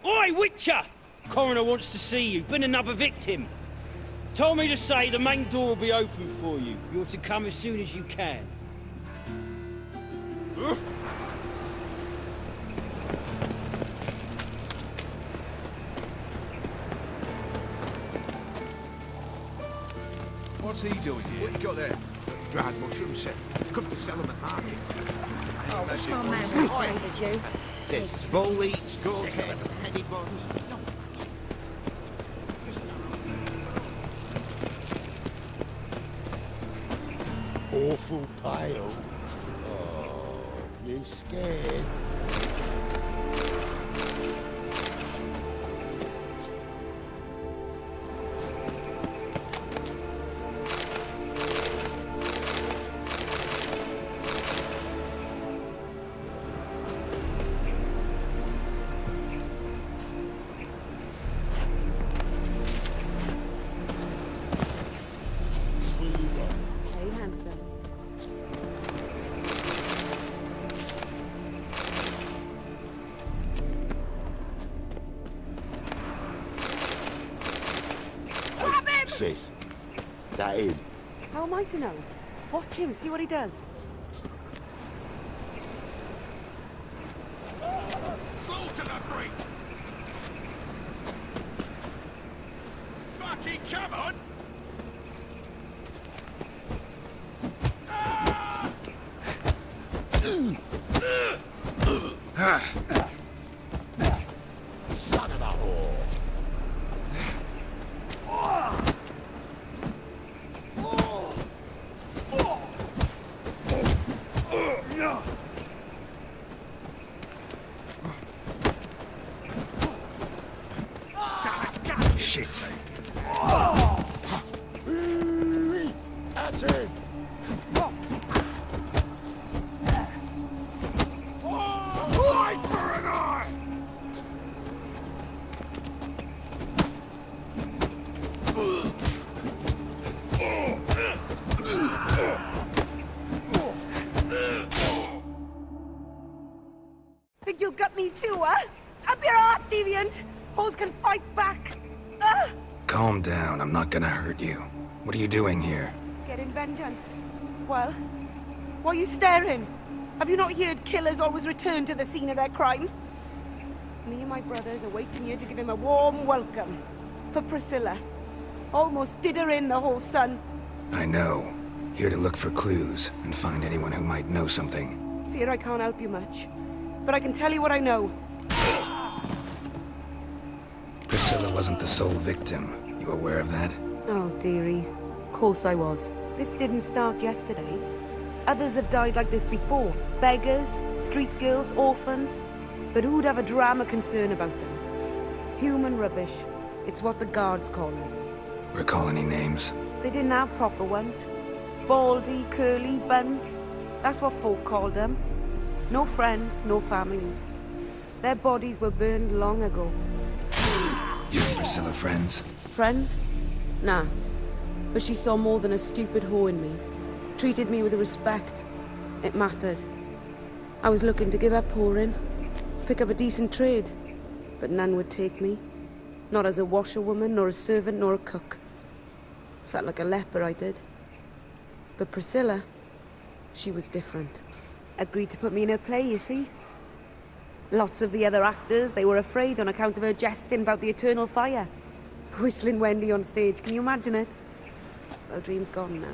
Oi, Witcher! Coroner wants to see you. Been another victim. Told me to say the main door will be open for you. You're to come as soon as you can. What's he doing here? What you got there? Dried mushrooms, sir. Come to sell them at market. Oh, which one man was brave as you? There's bull eats, goat heads, penny buns. Awful pale. Oh, you scared? Hey, handsome. Grab him! Sis, that him? How am I to know? Watch him, see what he does. Slaughter that freak! Fucking come on! Son of a whore. Shit, That's it. eye for an eye! Think you'll gut me too, huh? Up your ass, deviant! Hoes can fight back! Calm down, I'm not gonna hurt you. What are you doing here? Getting vengeance. Well, why are you staring? Have you not heard killers always return to the scene of their crime? Me and my brothers are waiting here to give him a warm welcome. For Priscilla. Almost did her in, the whole son. I know. Here to look for clues and find anyone who might know something. Fear I can't help you much. But I can tell you what I know. Priscilla wasn't the sole victim. You aware of that? Oh, dearie. Of course I was. This didn't start yesterday. Others have died like this before. Beggars, street girls, orphans. But who'd have a drama concern about them? Human rubbish. It's what the guards call us. Recall any names? They didn't have proper ones. Baldy, curly, buns. That's what folk called them. No friends, no families. Their bodies were burned long ago. You and Priscilla friends? Friends? Nah. But she saw more than a stupid whore in me. Treated me with respect. It mattered. I was looking to give up whoring. Pick up a decent trade. But none would take me. Not as a washerwoman, nor a servant, nor a cook. Felt like a leper, I did. But Priscilla, she was different. Agreed to put me in her play, you see. Lots of the other actors, they were afraid on account of her jesting about the eternal fire. Whistling Wendy on stage, can you imagine it? Well, dream's gone now.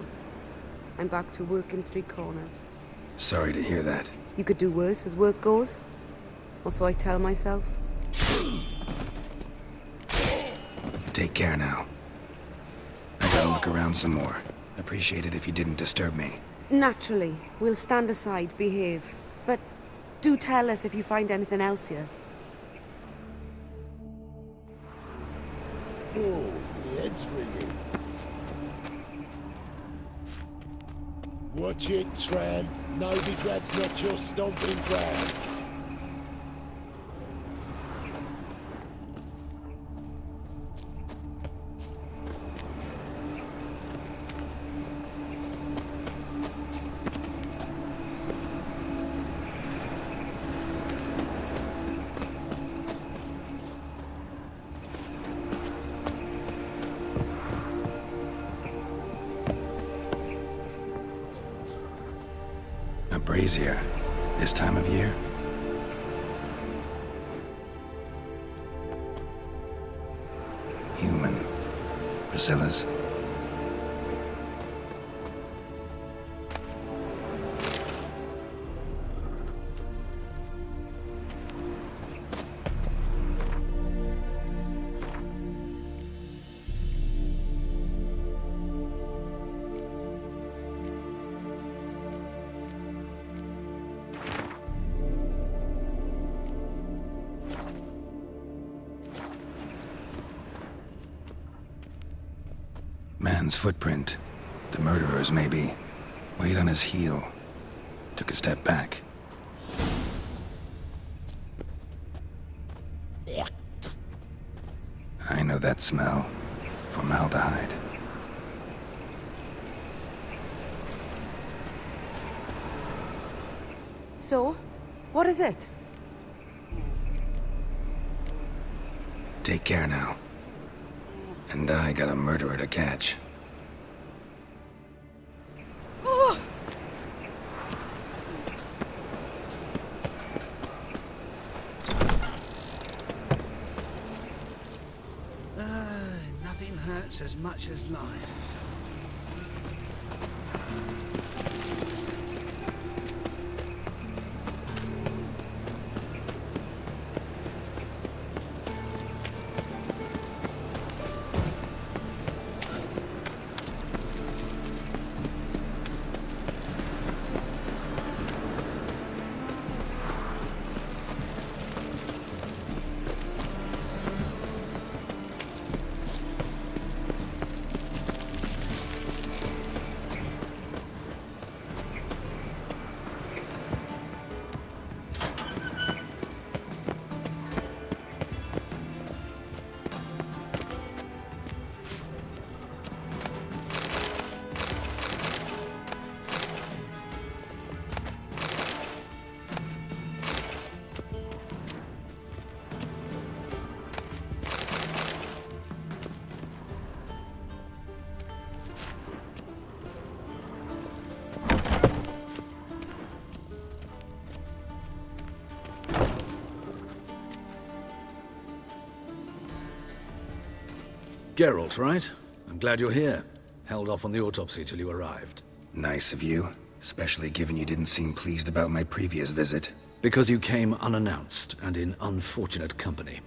I'm back to working street corners. Sorry to hear that. You could do worse as work goes. Or so I tell myself. Take care now. I gotta look around some more. Appreciate it if you didn't disturb me. Naturally, we'll stand aside, behave. But do tell us if you find anything else here. Oh, the head's ringing. Watch it, tramp. Novigrad's not your stomping ground. crazier this time of year. Human. Priscilla's. Man's footprint. The murderer's, maybe. Weight on his heel. Took a step back. I know that smell. Formaldehyde. So, what is it? Take care now. And I got a murderer to catch. Nothing hurts as much as life. Geralt, right? I'm glad you're here. Held off on the autopsy till you arrived. Nice of you. Especially given you didn't seem pleased about my previous visit. Because you came unannounced and in unfortunate company.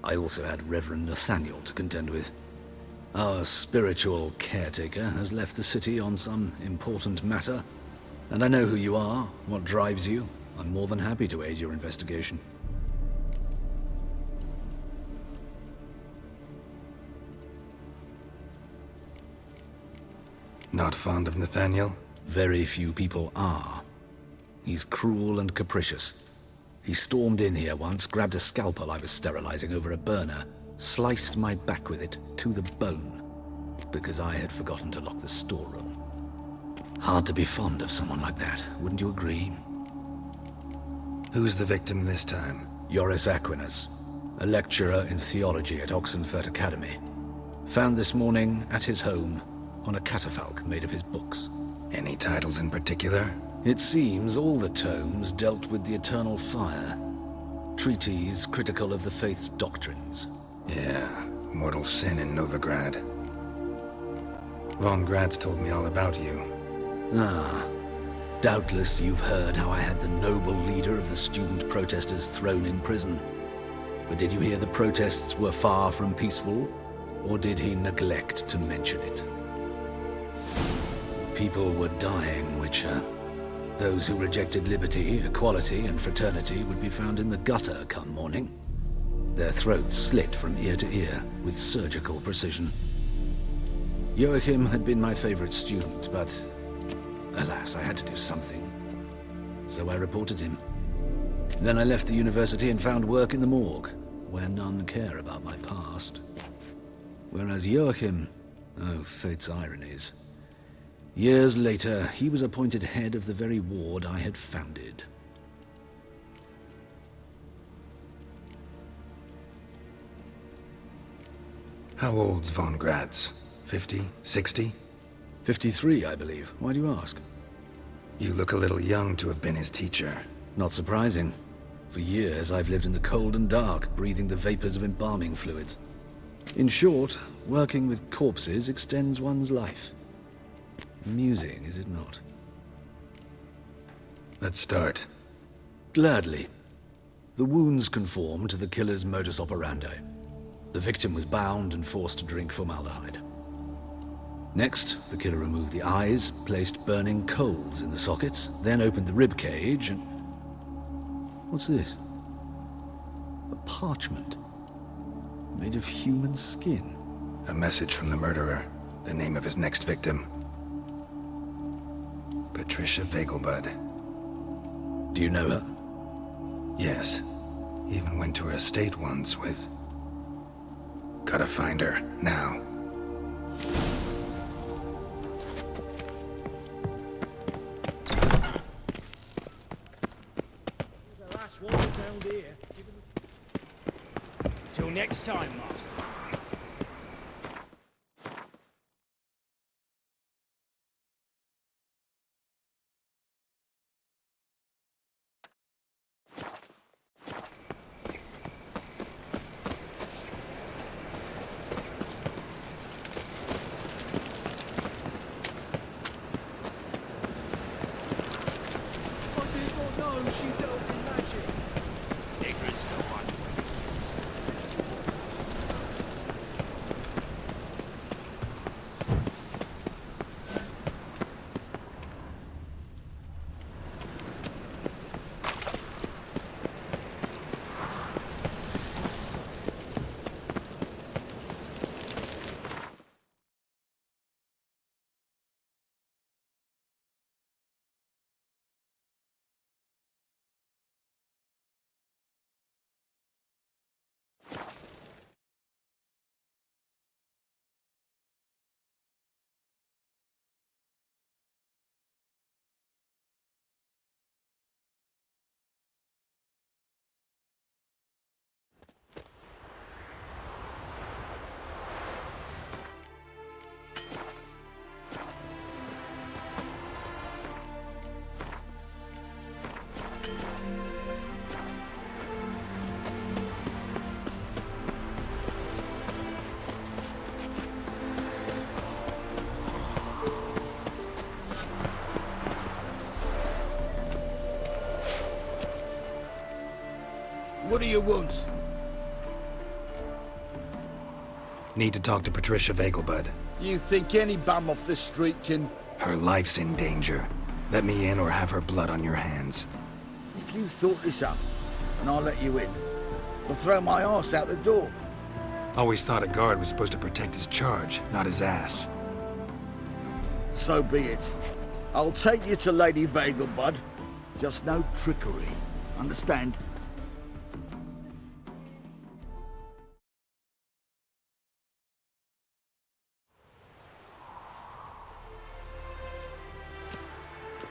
I also had Reverend Nathaniel to contend with. Our spiritual caretaker has left the city on some important matter. And I know who you are, what drives you. I'm more than happy to aid your investigation. Not fond of Nathaniel? Very few people are. He's cruel and capricious. He stormed in here once, grabbed a scalpel I was sterilizing over a burner, sliced my back with it to the bone, because I had forgotten to lock the storeroom. Hard to be fond of someone like that, wouldn't you agree? Who's the victim this time? Joris Aquinas, a lecturer in theology at Oxenfurt Academy. Found this morning at his home on a catafalque made of his books. Any titles in particular? It seems all the tomes dealt with the eternal fire. Treatises critical of the faith's doctrines. Yeah, mortal sin in Novigrad. Von Grad's told me all about you. Ah, doubtless you've heard how I had the noble leader of the student protesters thrown in prison. But did you hear the protests were far from peaceful? Or did he neglect to mention it? People were dying, Witcher. Those who rejected liberty, equality, and fraternity would be found in the gutter come morning. Their throats slit from ear to ear with surgical precision. Joachim had been my favorite student, but alas, I had to do something. So I reported him. Then I left the university and found work in the morgue, where none care about my past. Whereas Joachim, oh, fate's ironies. Years later, he was appointed head of the very ward I had founded. How old's Von Grad's? 50? 60? 53, I believe. Why do you ask? You look a little young to have been his teacher. Not surprising. For years, I've lived in the cold and dark, breathing the vapors of embalming fluids. In short, working with corpses extends one's life. Amusing, is it not? Let's start. Gladly. The wounds conform to the killer's modus operandi. The victim was bound and forced to drink formaldehyde. Next, the killer removed the eyes, placed burning coals in the sockets, then opened the rib cage and... What's this? A parchment. Made of human skin. A message from the murderer. The name of his next victim. Patricia Vegelbud. Do you know her? Yes. Even went to her estate once with... Gotta find her, now. The last one down here. Till next time, Master. She dealt in magic. Ignorance no one. What do you want? Need to talk to Patricia Vegelbud. You think any bum off the street can... Her life's in danger. Let me in or have her blood on your hands. If you thought this up, and I'll let you in, I'll throw my arse out the door. Always thought a guard was supposed to protect his charge, not his ass. So be it. I'll take you to Lady Vegelbud. Just no trickery. Understand?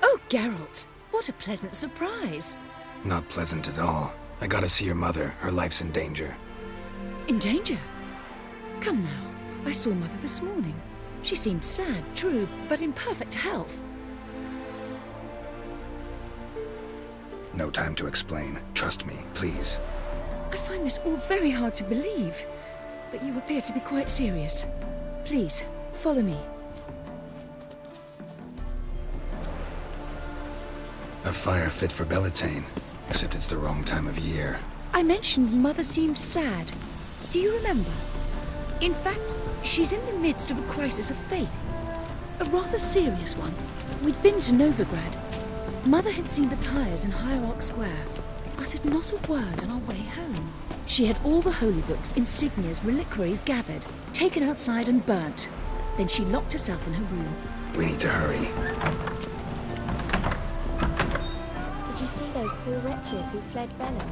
Oh, Geralt, what a pleasant surprise. Not pleasant at all. I gotta see your mother. Her life's in danger. In danger? Come now, I saw Mother this morning. She seemed sad, true, but in perfect health. No time to explain. Trust me, please. I find this all very hard to believe, but you appear to be quite serious. Please, follow me. A fire fit for Bellatane, except it's the wrong time of year. I mentioned Mother seemed sad. Do you remember? In fact, she's in the midst of a crisis of faith. A rather serious one. We'd been to Novigrad. Mother had seen the pyres in Hierarch Square, uttered not a word on our way home. She had all the holy books, insignias, reliquaries gathered, taken outside and burnt. Then she locked herself in her room. We need to hurry. Did you see those poor wretches who fled Velen?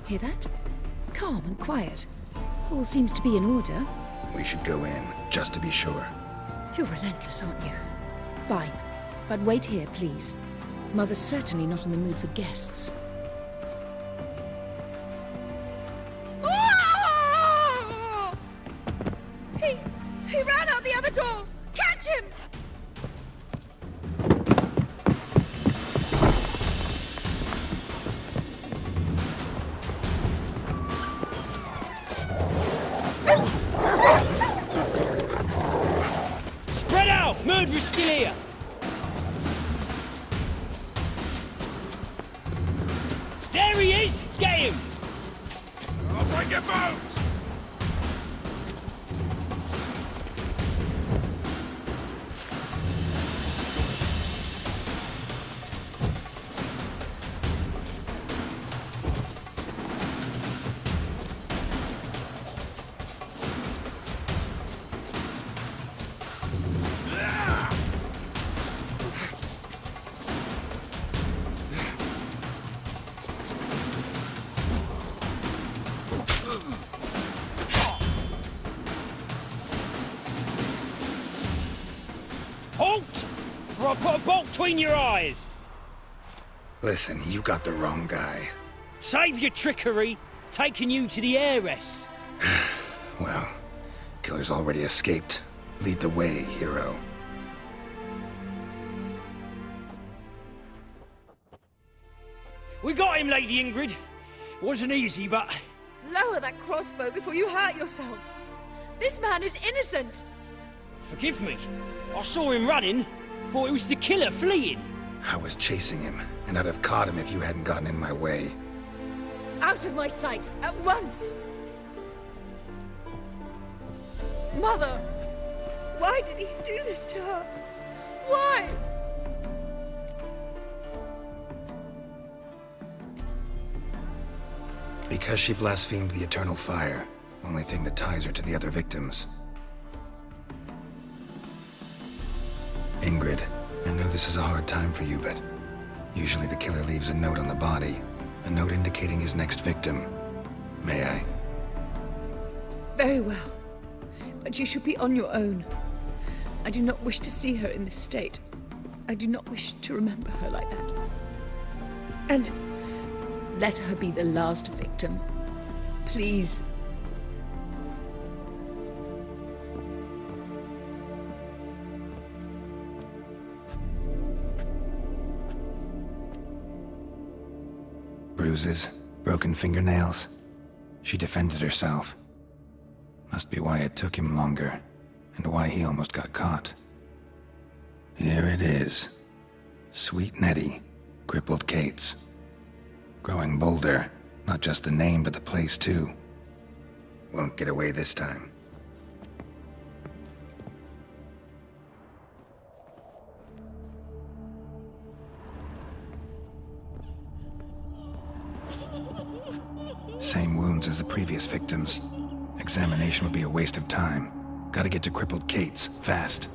Hear that? Calm and quiet. All seems to be in order. We should go in, just to be sure. You're relentless, aren't you? Fine. But wait here, please. Mother's certainly not in the mood for guests. He ran out the other door! Catch him! Spread out! Murderer's still here! There he is! Get him! I'll break your bones! Halt! Or I'll put a bolt between your eyes! Listen, you got the wrong guy. Save your trickery, taking you to the heiress. Well, killer's already escaped. Lead the way, hero. We got him, Lady Ingrid. Wasn't easy, but... Lower that crossbow before you hurt yourself. This man is innocent. Forgive me. I saw him running. Thought it was the killer fleeing. I was chasing him, and I'd have caught him if you hadn't gotten in my way. Out of my sight, at once! Mother! Why did he do this to her? Why? Because she blasphemed the eternal fire. Only thing that ties her to the other victims. Ingrid, I know this is a hard time for you, but usually the killer leaves a note on the body. A note indicating his next victim. May I? Very well. But you should be on your own. I do not wish to see her in this state. I do not wish to remember her like that. And let her be the last victim. Please. Bruises, broken fingernails. She defended herself. Must be why it took him longer, and why he almost got caught. Here it is. Sweet Nettie, crippled Kate's. Growing bolder, not just the name but the place too. Won't get away this time. Same wounds as the previous victims. Examination would be a waste of time. Gotta get to crippled Kate's, fast.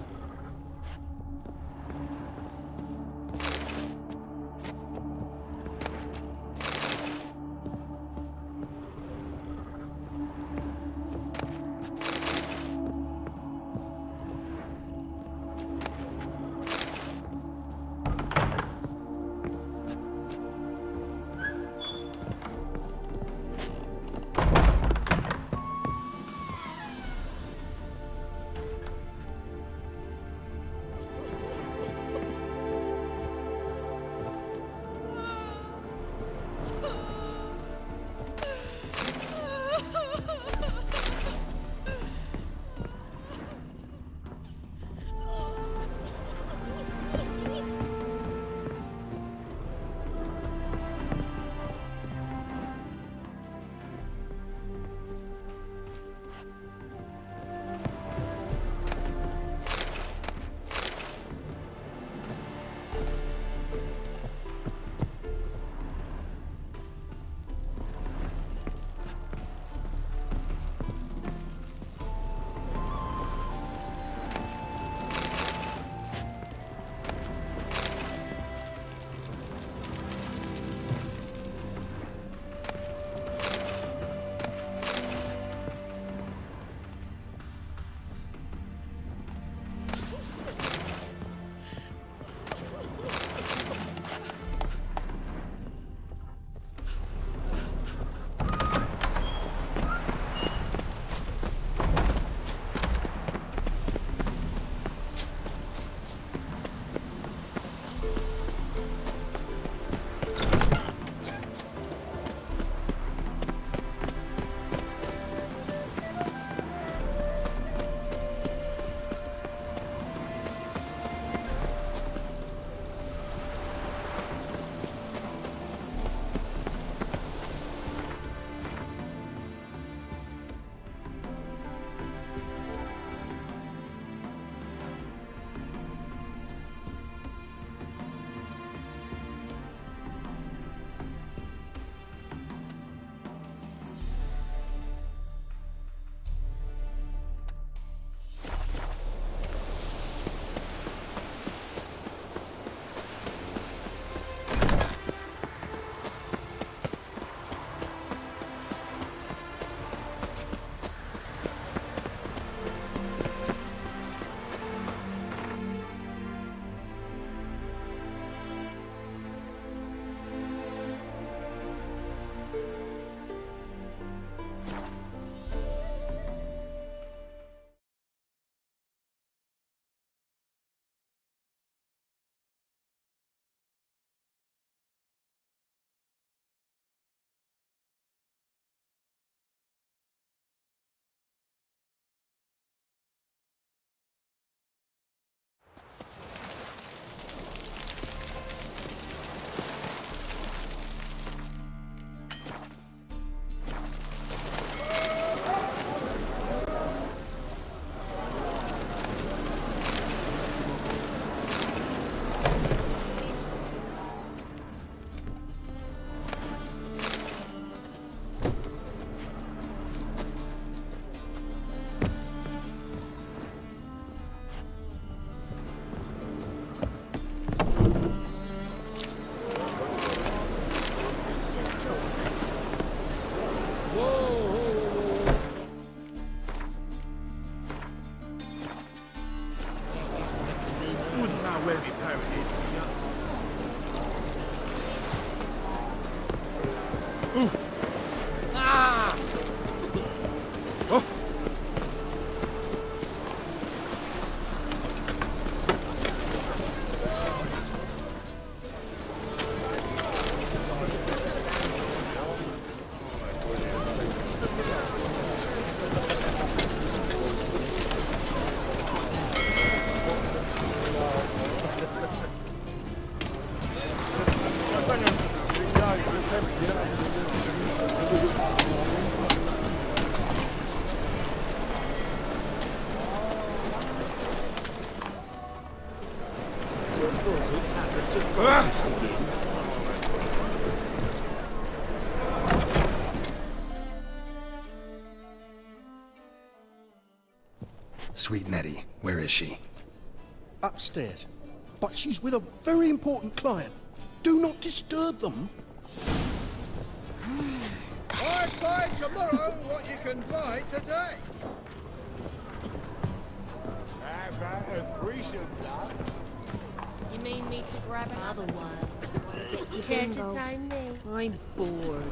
Sweet Nettie, where is she? Upstairs. But she's with a very important client. Do not disturb them. Buy tomorrow what you can buy today. How about a threesome, love? You mean me to grab another one? Dip your Care to dingle. sign me? I'm bored.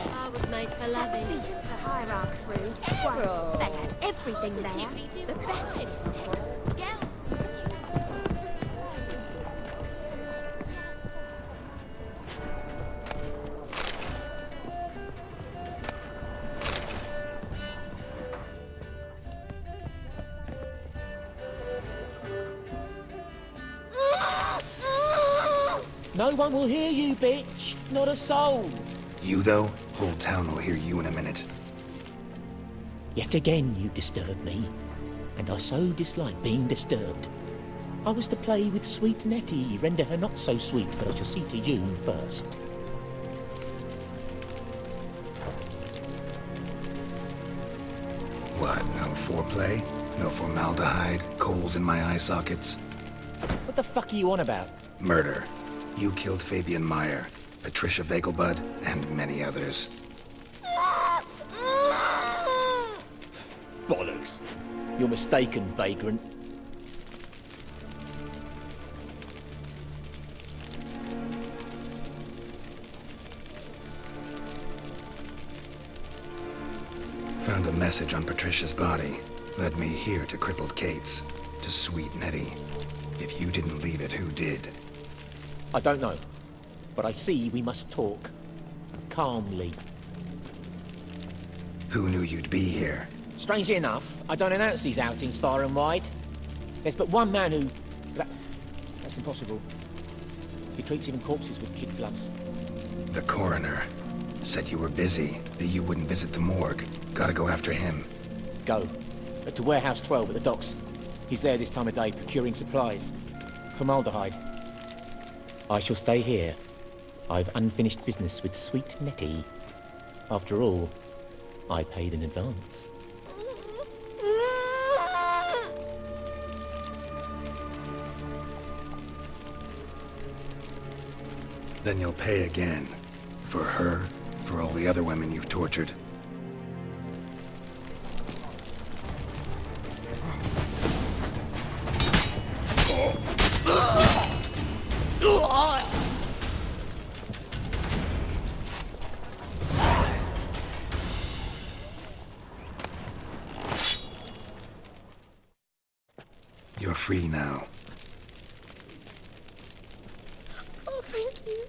I was made for loving. Feast the hierarch through. Why, they had everything Positively there. The best lipstick. No one will hear you, bitch. Not a soul. You, though? Whole town will hear you in a minute. Yet again you disturb me, and I so dislike being disturbed. I was to play with sweet Nettie, render her not so sweet, but I shall see to you first. What, no foreplay? No formaldehyde? Coals in my eye sockets? What the fuck are you on about? Murder. You killed Fabian Meyer, Patricia Vegelbud, and many others. Bollocks. You're mistaken, vagrant. Found a message on Patricia's body. Led me here to crippled Kate's. To sweet Nettie. If you didn't leave it, who did? I don't know, but I see we must talk. Calmly. Who knew you'd be here? Strangely enough, I don't announce these outings far and wide. There's but one man who... That's impossible. He treats even corpses with kid gloves. The coroner. Said you were busy, that you wouldn't visit the morgue. Gotta go after him. Go. But to Warehouse 12 at the docks. He's there this time of day procuring supplies. Formaldehyde. I shall stay here. I've unfinished business with sweet Nettie. After all, I paid in advance. Then you'll pay again. For her, for all the other women you've tortured. You're free now. Oh, thank you.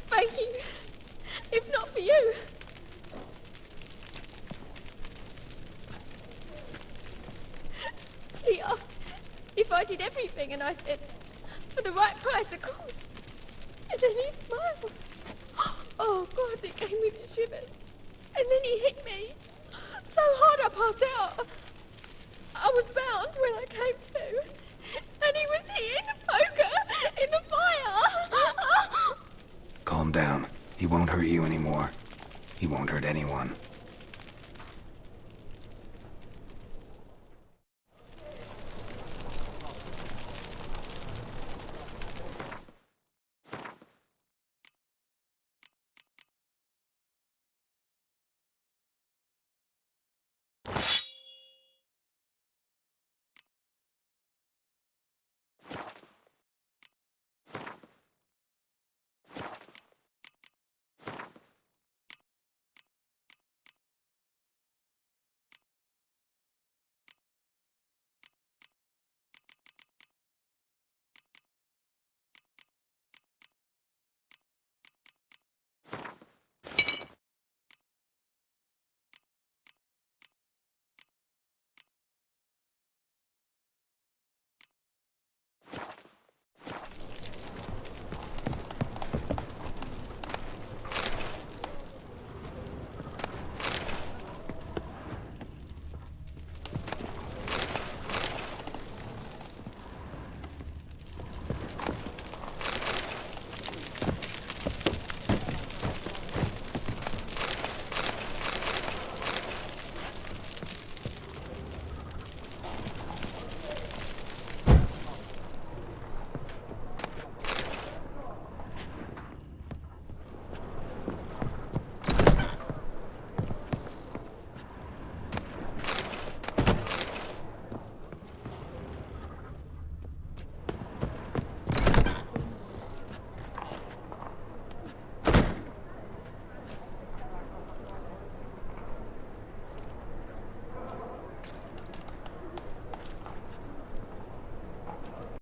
Thank you. If not for you. He asked if I did everything, and I said, for the right price, of course. And then he smiled. Oh, God, it gave me the shivers. And then he hit me. So hard I passed out. I was bound when I came to. And he was here in the poker, in the fire. Calm down. He won't hurt you anymore. He won't hurt anyone.